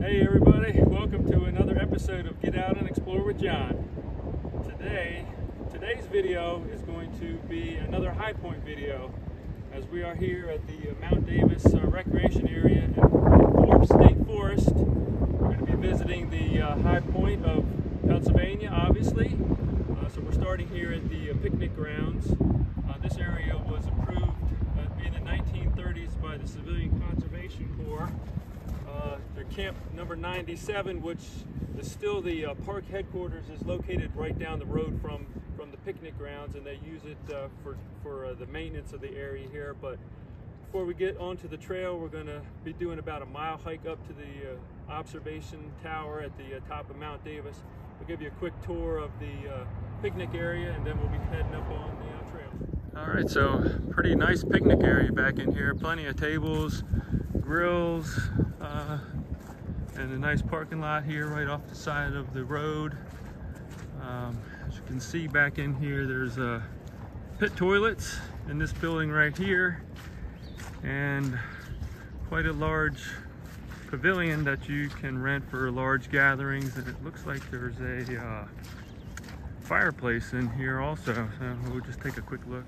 Hey everybody, welcome to another episode of Get Out and Explore with John. Today's video is going to be another high point video, as we are here at the Mount Davis recreation area in Forbes State Forest. We're going to be visiting the high point of Pennsylvania, obviously. So we're starting here at the picnic grounds. This area was approved in the 1930s by the Civilian Conservation Corps. Their camp number 97, which is still the park headquarters, is located right down the road from the picnic grounds, and they use it for the maintenance of the area here. But before we get onto the trail, we're going to be doing about a mile hike up to the observation tower at the top of Mount Davis. We'll give you a quick tour of the picnic area, and then we'll be heading up on the trail. All right, so pretty nice picnic area back in here. Plenty of tables, grills, and a nice parking lot here right off the side of the road. As you can see back in here, there's pit toilets in this building right here, and quite a large pavilion that you can rent for large gatherings. And it looks like there's a fireplace in here also, so we'll just take a quick look.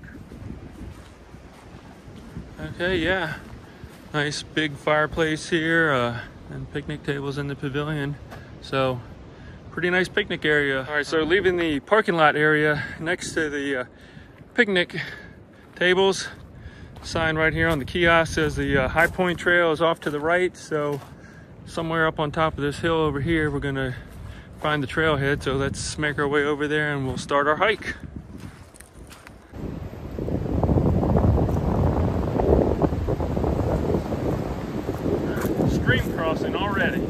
Okay, yeah, nice big fireplace here, and picnic tables in the pavilion. So pretty nice picnic area. All right, so leaving the parking lot area next to the picnic tables, sign right here on the kiosk says the High Point Trail is off to the right. So somewhere up on top of this hill over here, we're gonna find the trailhead. So let's make our way over there and we'll start our hike. Stream crossing already.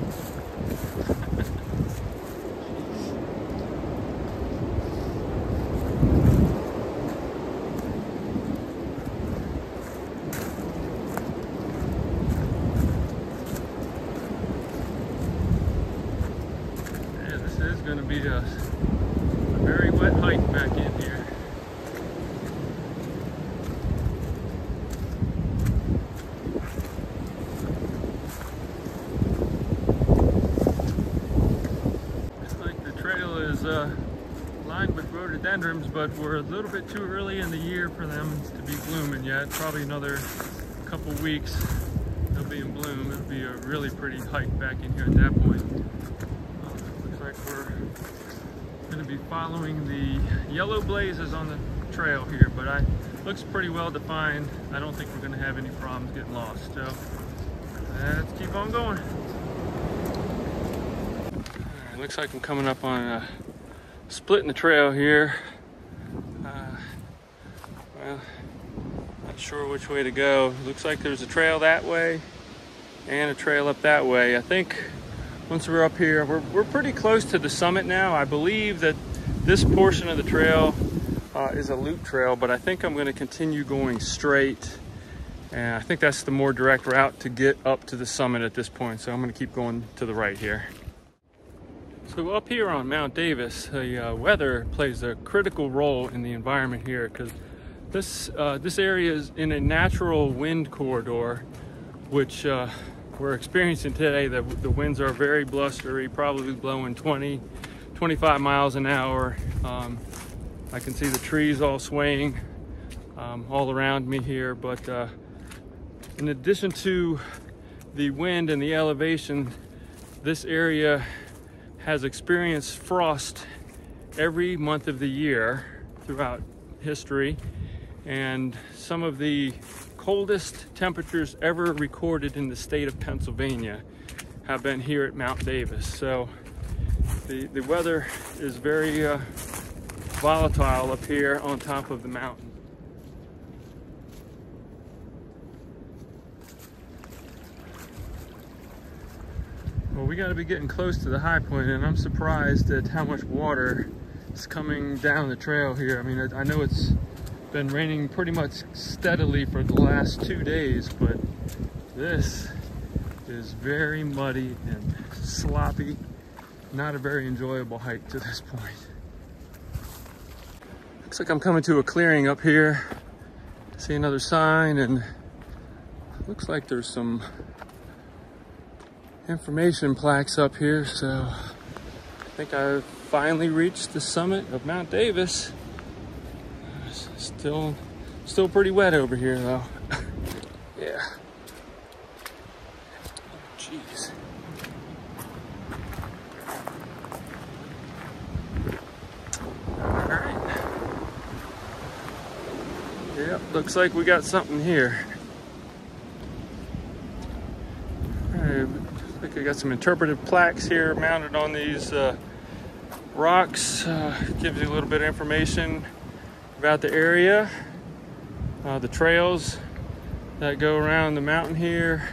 Yeah, this is going to be a very wet hike back in here. Lined with rhododendrons, but we're a little bit too early in the year for them to be blooming yet. Probably another couple weeks they'll be in bloom. It'll be a really pretty hike back in here at that point. Looks like we're going to be following the yellow blazes on the trail here, but it looks pretty well defined. I don't think we're going to have any problems getting lost. So let's keep on going. It looks like I'm coming up on a split in the trail here. Well, not sure which way to go. Looks like there's a trail that way and a trail up that way. I think once we're up here, we're pretty close to the summit now. I believe that this portion of the trail is a loop trail, but I think I'm going to continue going straight, and I think that's the more direct route to get up to the summit at this point. So I'm going to keep going to the right here. So up here on Mount Davis, the weather plays a critical role in the environment here, because this area is in a natural wind corridor, which we're experiencing today. The winds are very blustery, probably blowing 20-25 miles an hour. I can see the trees all swaying all around me here, but in addition to the wind and the elevation, this area has experienced frost every month of the year throughout history, and some of the coldest temperatures ever recorded in the state of Pennsylvania have been here at Mount Davis. So the weather is very volatile up here on top of the mountain. Well, we got to be getting close to the high point, and I'm surprised at how much water is coming down the trail here. I mean, I know it's been raining pretty much steadily for the last 2 days, but this is very muddy and sloppy. Not a very enjoyable hike to this point. Looks like I'm coming to a clearing up here. See another sign, and looks like there's some information plaques up here, so I think I finally reached the summit of Mount Davis. Still pretty wet over here though. Yeah. Jeez. All right. Yep, looks like we got something here. All right, I think I got some interpretive plaques here mounted on these rocks. Gives you a little bit of information about the area, the trails that go around the mountain here,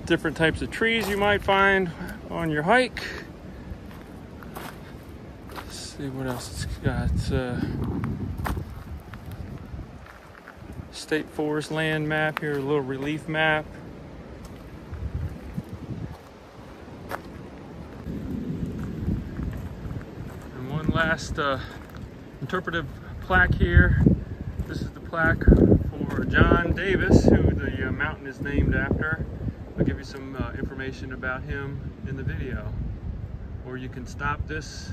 different types of trees you might find on your hike. Let's see what else it's got. State forest land map here, a little relief map. And one last interpretive plaque here. This is the plaque for John Davis, who the mountain is named after. I'll give you some information about him in the video. Or you can stop this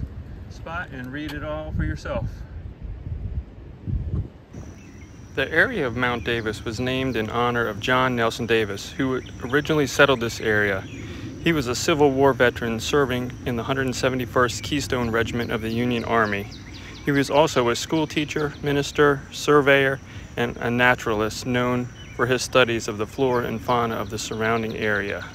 spot and read it all for yourself. The area of Mount Davis was named in honor of John Nelson Davis, who originally settled this area. He was a Civil War veteran serving in the 171st Keystone Regiment of the Union Army. He was also a school teacher, minister, surveyor, and a naturalist known for his studies of the flora and fauna of the surrounding area.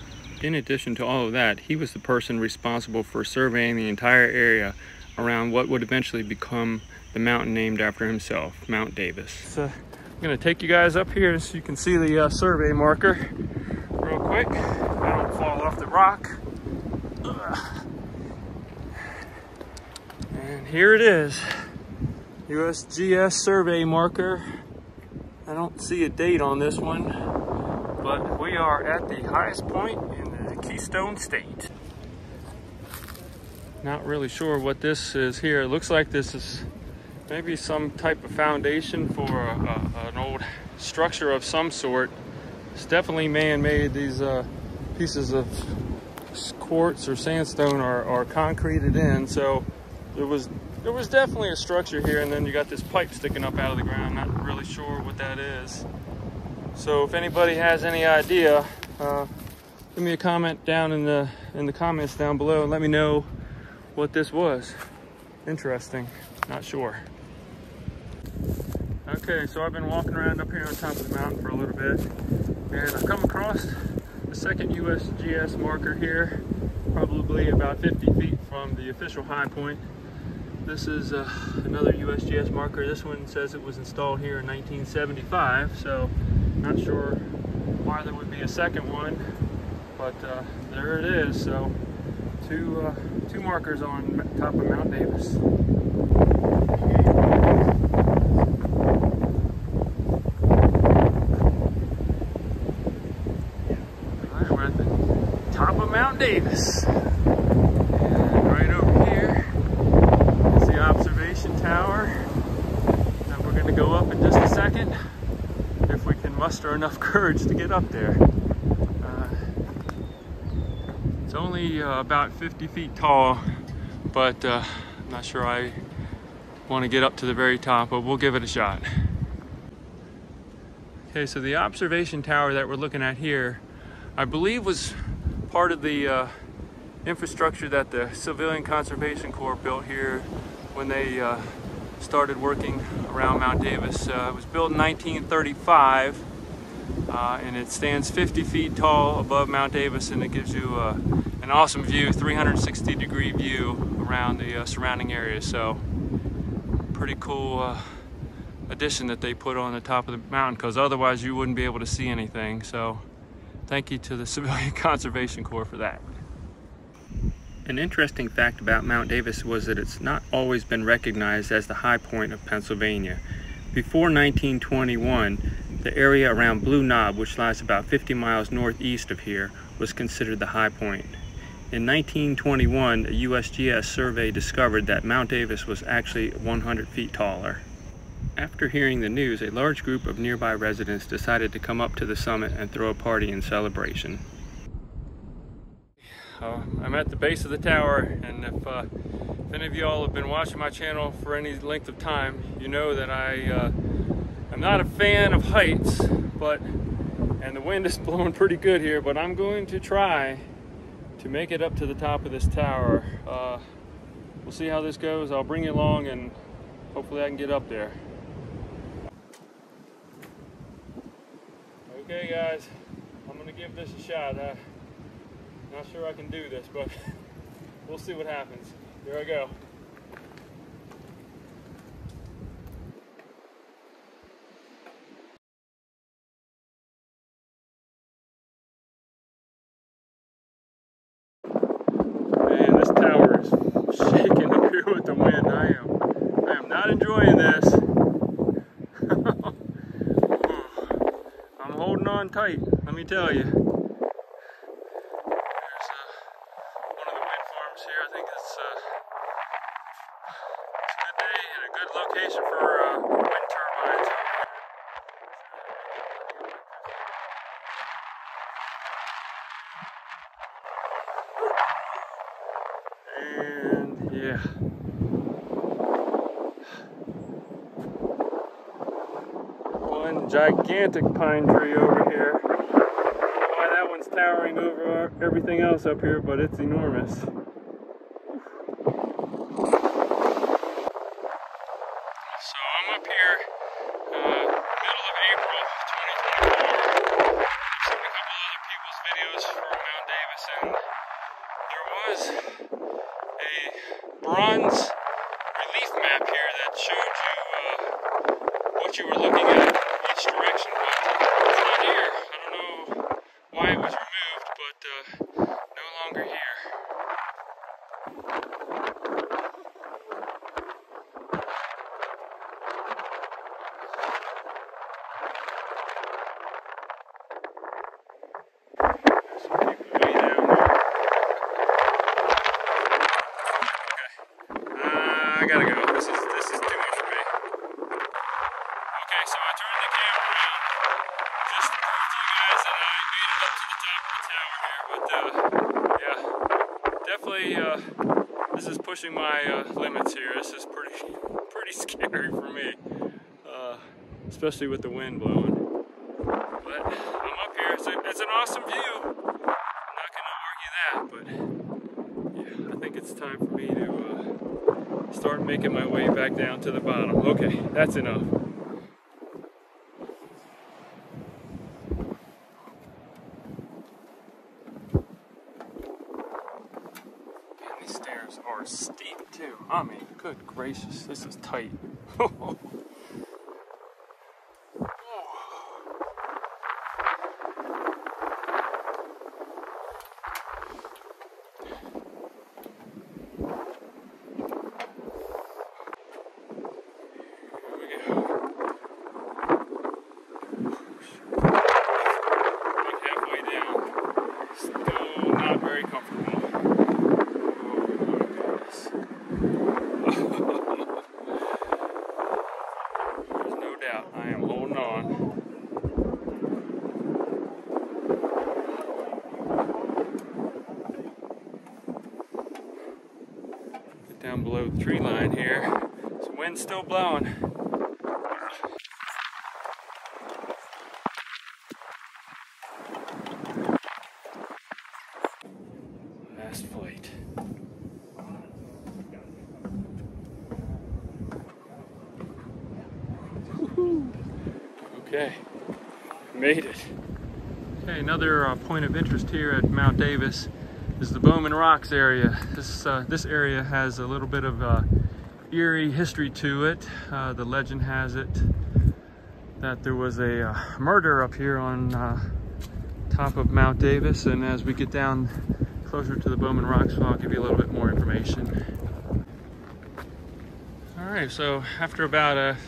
In addition to all of that, he was the person responsible for surveying the entire area around what would eventually become the mountain named after himself, Mount Davis. So I'm going to take you guys up here so you can see the survey marker real quick. I don't fall off the rock. And here it is, USGS survey marker. I don't see a date on this one, but we are at the highest point in the Keystone State. Not really sure what this is here. It looks like this is maybe some type of foundation for an old structure of some sort. It's definitely man-made. These pieces of quartz or sandstone are concreted in, so there was definitely a structure here, and then you got this pipe sticking up out of the ground. Not really sure what that is. So if anybody has any idea, give me a comment down in the comments down below and let me know what this was. Interesting, not sure. Okay, so I've been walking around up here on top of the mountain for a little bit, and I've come across the second USGS marker here, probably about 50 feet from the official high point. This is another USGS marker. This one says it was installed here in 1975, so not sure why there would be a second one, but there it is. So two markers on top of Mount Davis. All right, we're at the top of Mount Davis. And right over here is the observation tower. And we're going to go up in just a second if we can muster enough courage to get up there. It's only about 50 feet tall, but I'm not sure I want to get up to the very top, but we'll give it a shot. Okay, so the observation tower that we're looking at here, I believe was part of the infrastructure that the Civilian Conservation Corps built here when they started working around Mount Davis. It was built in 1935. And it stands 50 feet tall above Mount Davis, and it gives you an awesome view, 360-degree view around the surrounding area. So pretty cool addition that they put on the top of the mountain, because otherwise you wouldn't be able to see anything. So thank you to the Civilian Conservation Corps for that. An interesting fact about Mount Davis was that it's not always been recognized as the high point of Pennsylvania. Before 1921, the area around Blue Knob, which lies about 50 miles northeast of here, was considered the high point. In 1921, a USGS survey discovered that Mount Davis was actually 100 feet taller. After hearing the news, a large group of nearby residents decided to come up to the summit and throw a party in celebration. I'm at the base of the tower, and if any of y'all have been watching my channel for any length of time, you know that I'm not a fan of heights, and the wind is blowing pretty good here, but I'm going to try to make it up to the top of this tower. We'll see how this goes. I'll bring you along and hopefully I can get up there. Okay guys, I'm gonna give this a shot. Not sure I can do this, but we'll see what happens. Here I go. Man, this tower is shaking up here with the wind. I am not enjoying this. I'm holding on tight, let me tell you. There's one of the wind farms here. I think it's a good day and a good location for wind turbines. And yeah. One gigantic pine tree over here. I don't know why that one's towering over everything else up here, but it's enormous. So I'm up here middle of April 2024. I've seen a couple other people's videos from Mount Davis, and there was a bronze relief map here that showed you what you were looking at each direction, but it's not here. I don't know why it was removed, but no longer here. There's some people way down there. Okay. I gotta go. This is too much for me. Okay, so I turned the camera around just to prove to you guys that I made it up to the top of the tower here. But yeah, definitely this is pushing my limits here. This is pretty scary for me, especially with the wind blowing. But I'm up here. It's an awesome view. I'm not going to argue that, but yeah, I think it's time for me to start making my way back down to the bottom. Okay, that's enough. These stairs are steep too. I mean, good gracious, this is tight. I am holding on. Get down below the tree line here. The wind's still blowing. Last flight. Okay, made it. Okay, another point of interest here at Mount Davis is the Bowman Rocks area. This area has a little bit of eerie history to it. The legend has it that there was a murder up here on top of Mount Davis, and as we get down closer to the Bowman Rocks, I'll give you a little bit more information. All right, so after about a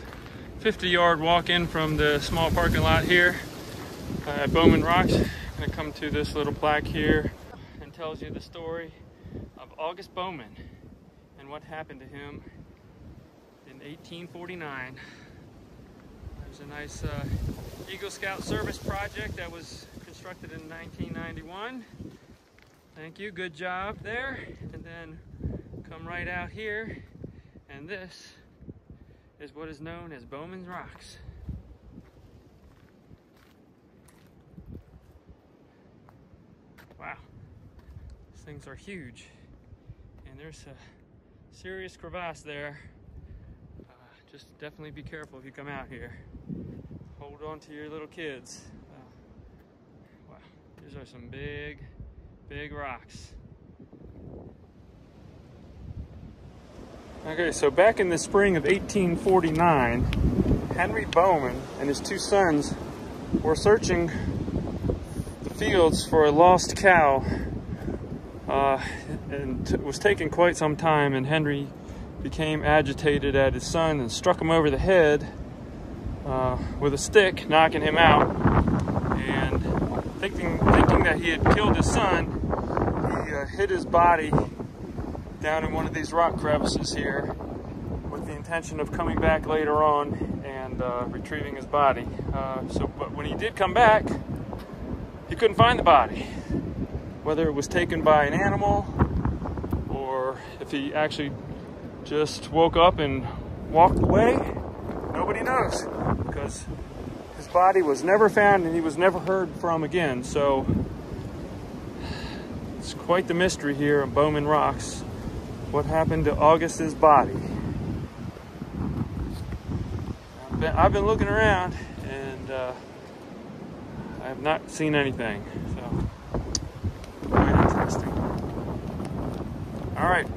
50-yard walk in from the small parking lot here at Bowman Rocks, I'm gonna come to this little plaque here and tells you the story of August Bowman and what happened to him in 1849. There's a nice Eagle Scout service project that was constructed in 1991, Thank you, good job there. And then come right out here, and this is what is known as Bowman's Rocks. Wow, these things are huge, and there's a serious crevasse there. Just definitely be careful if you come out here. Hold on to your little kids. Wow, these are some big rocks. Okay, so back in the spring of 1849, Henry Bowman and his two sons were searching the fields for a lost cow, and it was taking quite some time, and Henry became agitated at his son and struck him over the head with a stick, knocking him out. And thinking that he had killed his son, he hid his body down in one of these rock crevices here with the intention of coming back later on and retrieving his body. But when he did come back, he couldn't find the body. Whether it was taken by an animal or if he actually just woke up and walked away, nobody knows, because his body was never found and he was never heard from again. So it's quite the mystery here on Bowman Rocks. What happened to August's body? I've been looking around and I have not seen anything. So quite interesting. All right.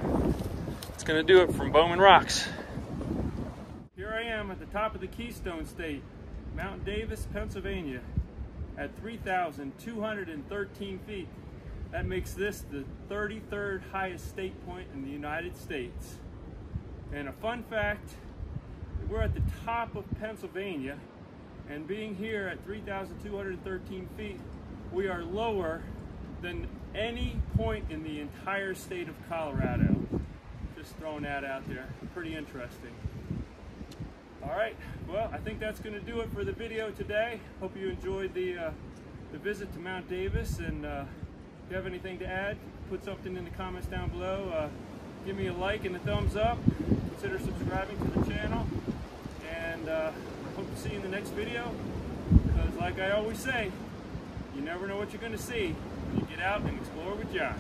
That's going to do it from Bowman Rocks. Here I am at the top of the Keystone State, Mount Davis, Pennsylvania, at 3,213 feet. That makes this the 33rd highest state point in the United States. And a fun fact, we're at the top of Pennsylvania, and being here at 3,213 feet, we are lower than any point in the entire state of Colorado. Just throwing that out there. Pretty interesting. All right, well, I think that's going to do it for the video today. Hope you enjoyed the visit to Mount Davis, and if you have anything to add, put something in the comments down below. Give me a like and a thumbs up. Consider subscribing to the channel, and hope to see you in the next video, because like I always say, you never know what you're going to see when you get out and explore with John.